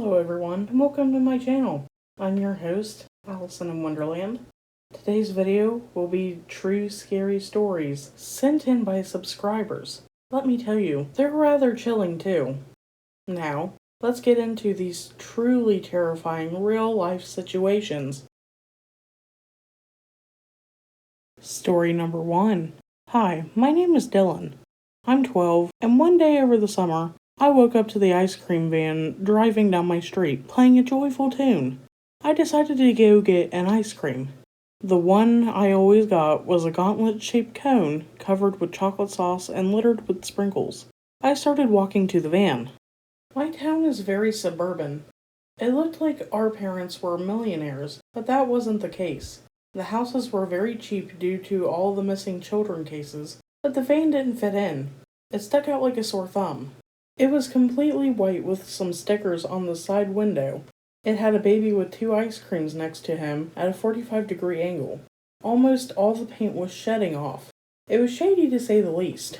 Hello everyone, and welcome to my channel. I'm your host, Allison in Wonderland. Today's video will be true scary stories sent in by subscribers. Let me tell you, they're rather chilling too. Now, let's get into these truly terrifying real-life situations. Story number 1. Hi, my name is Dylan. I'm 12, and one day over the summer, I woke up to the ice cream van driving down my street, playing a joyful tune. I decided to go get an ice cream. The one I always got was a gauntlet-shaped cone covered with chocolate sauce and littered with sprinkles. I started walking to the van. My town is very suburban. It looked like our parents were millionaires, but that wasn't the case. The houses were very cheap due to all the missing children cases, but the van didn't fit in. It stuck out like a sore thumb. It was completely white with some stickers on the side window. It had a baby with 2 ice creams next to him at a 45-degree angle. Almost all the paint was shedding off. It was shady to say the least.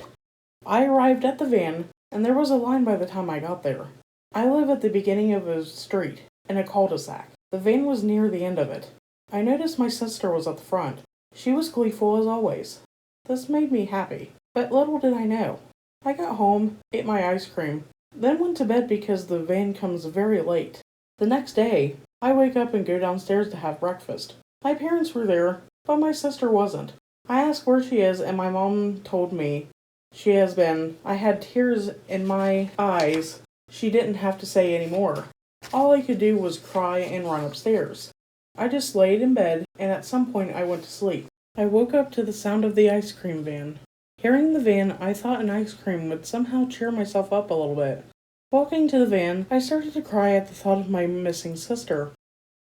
I arrived at the van, and there was a line by the time I got there. I live at the beginning of a street, in a cul-de-sac. The van was near the end of it. I noticed my sister was at the front. She was gleeful as always. This made me happy, but little did I know. I got home, ate my ice cream, then went to bed because the van comes very late. The next day, I wake up and go downstairs to have breakfast. My parents were there, but my sister wasn't. I asked where she is, and my mom told me she has been. I had tears in my eyes. She didn't have to say any more. All I could do was cry and run upstairs. I just laid in bed, and at some point I went to sleep. I woke up to the sound of the ice cream van. Hearing the van, I thought an ice cream would somehow cheer myself up a little bit. Walking to the van, I started to cry at the thought of my missing sister.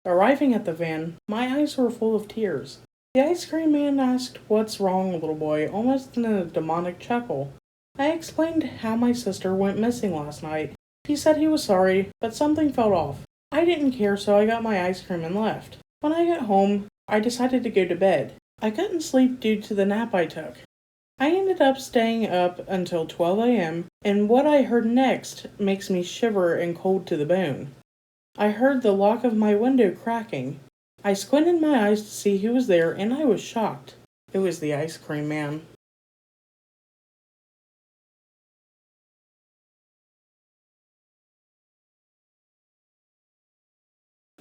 Arriving at the van, my eyes were full of tears. The ice cream man asked, "What's wrong, little boy?" almost in a demonic chuckle. I explained how my sister went missing last night. He said he was sorry, but something felt off. I didn't care, so I got my ice cream and left. When I got home, I decided to go to bed. I couldn't sleep due to the nap I took. I ended up staying up until 12 a.m., and what I heard next makes me shiver and cold to the bone. I heard the lock of my window cracking. I squinted my eyes to see who was there, and I was shocked. It was the ice cream man.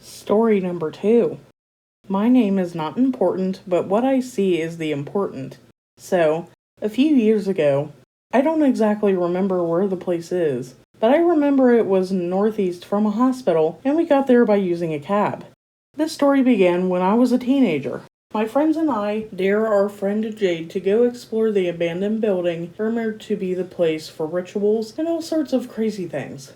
Story number 2. My name is not important, but what I see is the important. So, a few years ago, I don't exactly remember where the place is, but I remember it was northeast from a hospital, and we got there by using a cab. This story began when I was a teenager. My friends and I dare our friend Jade to go explore the abandoned building rumored to be the place for rituals and all sorts of crazy things.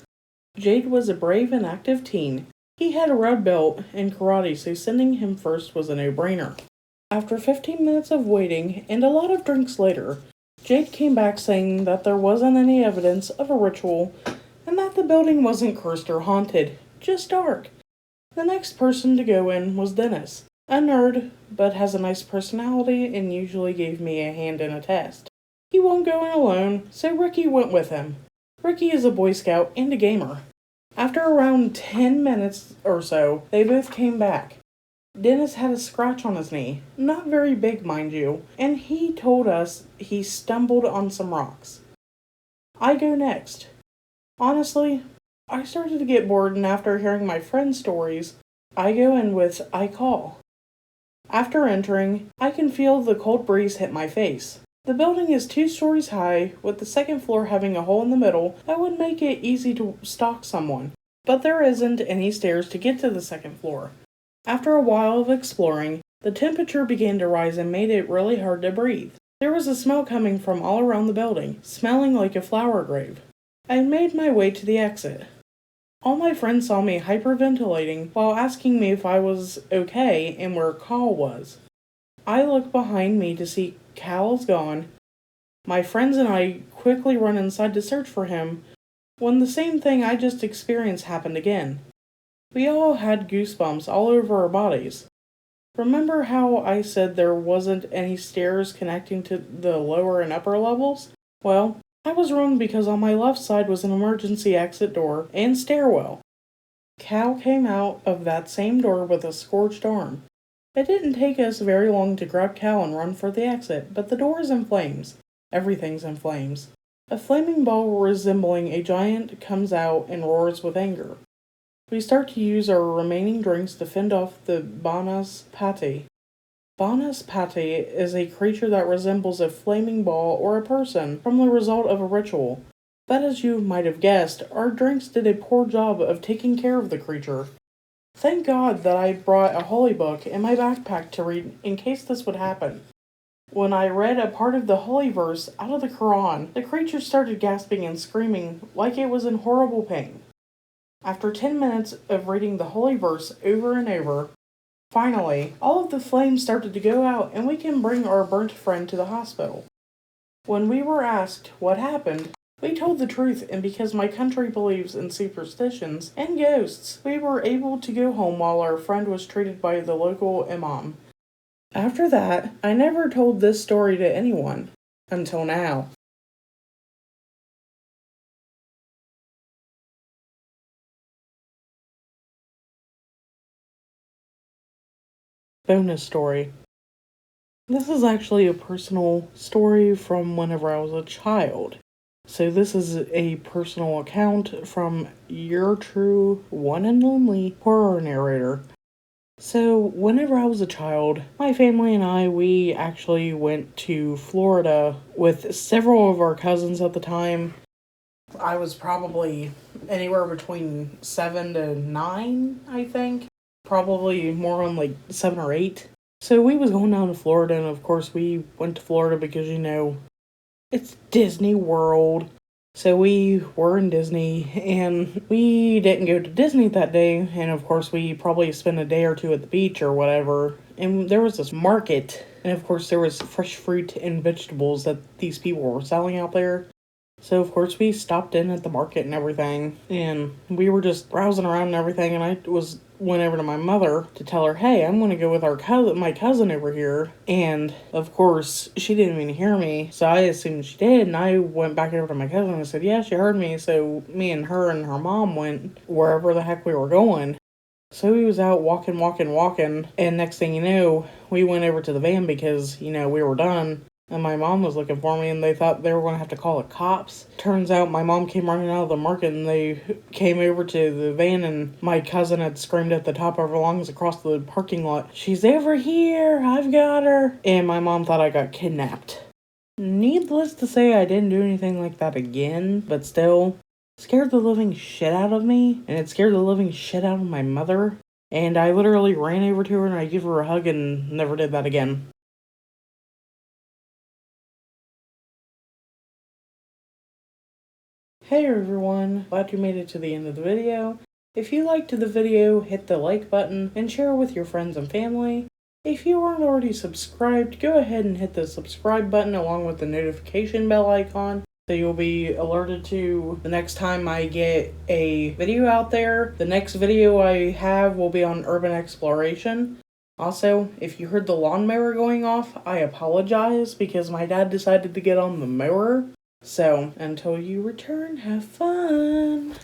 Jade was a brave and active teen. He had a red belt in karate, so sending him first was a no-brainer. After 15 minutes of waiting and a lot of drinks later, Jade came back saying that there wasn't any evidence of a ritual and that the building wasn't cursed or haunted, just dark. The next person to go in was Dennis, a nerd, but has a nice personality and usually gave me a hand in a test. He won't go in alone, so Ricky went with him. Ricky is a Boy Scout and a gamer. After around 10 minutes or so, they both came back. Dennis had a scratch on his knee, not very big mind you, and he told us he stumbled on some rocks. I go next. Honestly, I started to get bored, and after hearing my friends' stories, I go in with I call. After entering, I can feel the cold breeze hit my face. The building is 2 stories high, with the second floor having a hole in the middle that would make it easy to stalk someone, but there isn't any stairs to get to the second floor. After a while of exploring, the temperature began to rise and made it really hard to breathe. There was a smell coming from all around the building, smelling like a flower grave. I made my way to the exit. All my friends saw me hyperventilating while asking me if I was okay and where Cal was. I looked behind me to see Cal is gone. My friends and I quickly run inside to search for him when the same thing I just experienced happened again. We all had goosebumps all over our bodies. Remember how I said there wasn't any stairs connecting to the lower and upper levels? Well, I was wrong because on my left side was an emergency exit door and stairwell. Cal came out of that same door with a scorched arm. It didn't take us very long to grab Cal and run for the exit, but the door is in flames. Everything's in flames. A flaming ball resembling a giant comes out and roars with anger. We start to use our remaining drinks to fend off the Banas Pati. Banas Pati is a creature that resembles a flaming ball or a person from the result of a ritual. But as you might have guessed, our drinks did a poor job of taking care of the creature. Thank God that I brought a holy book in my backpack to read in case this would happen. When I read a part of the holy verse out of the Quran, the creature started gasping and screaming like it was in horrible pain. After 10 minutes of reading the holy verse over and over, finally, all of the flames started to go out and we can bring our burnt friend to the hospital. When we were asked what happened, we told the truth, and because my country believes in superstitions and ghosts, we were able to go home while our friend was treated by the local imam. After that, I never told this story to anyone, until now. Bonus story. This is actually a personal story from whenever I was a child. So this is a personal account from your true one and only horror narrator. So whenever I was a child, my family and we actually went to Florida with several of our cousins at the time. I was probably anywhere between 7 to 9, I think. Probably more on like 7 or 8. So we was going down to Florida, and of course we went to Florida because, it's Disney World. So we were in Disney, and we didn't go to Disney that day, and of course we probably spent a day or two at the beach or whatever, and there was this market, and of course there was fresh fruit and vegetables that these people were selling out there. So of course we stopped in at the market and everything, and we were just browsing around and everything, and I went over to my mother to tell her, hey, I'm going to go with my cousin over here. And of course she didn't even hear me, so I assumed she did, and I went back over to my cousin and said, yeah, she heard me. So me and her mom went wherever the heck we were going. So we was out walking, and next thing you know, we went over to the van because, we were done. And my mom was looking for me, and they thought they were going to have to call the cops. Turns out my mom came running out of the market, and they came over to the van, and my cousin had screamed at the top of her lungs across the parking lot, she's over here, I've got her. And my mom thought I got kidnapped. Needless to say, I didn't do anything like that again, but still, it scared the living shit out of me, and it scared the living shit out of my mother. And I literally ran over to her, and I gave her a hug, and never did that again. Hey everyone, glad you made it to the end of the video. If you liked the video, hit the like button and share with your friends and family. If you aren't already subscribed, go ahead and hit the subscribe button along with the notification bell icon, so you'll be alerted to the next time I get a video out there. The next video I have will be on urban exploration. Also, if you heard the lawnmower going off, I apologize because my dad decided to get on the mower. So, until you return, have fun!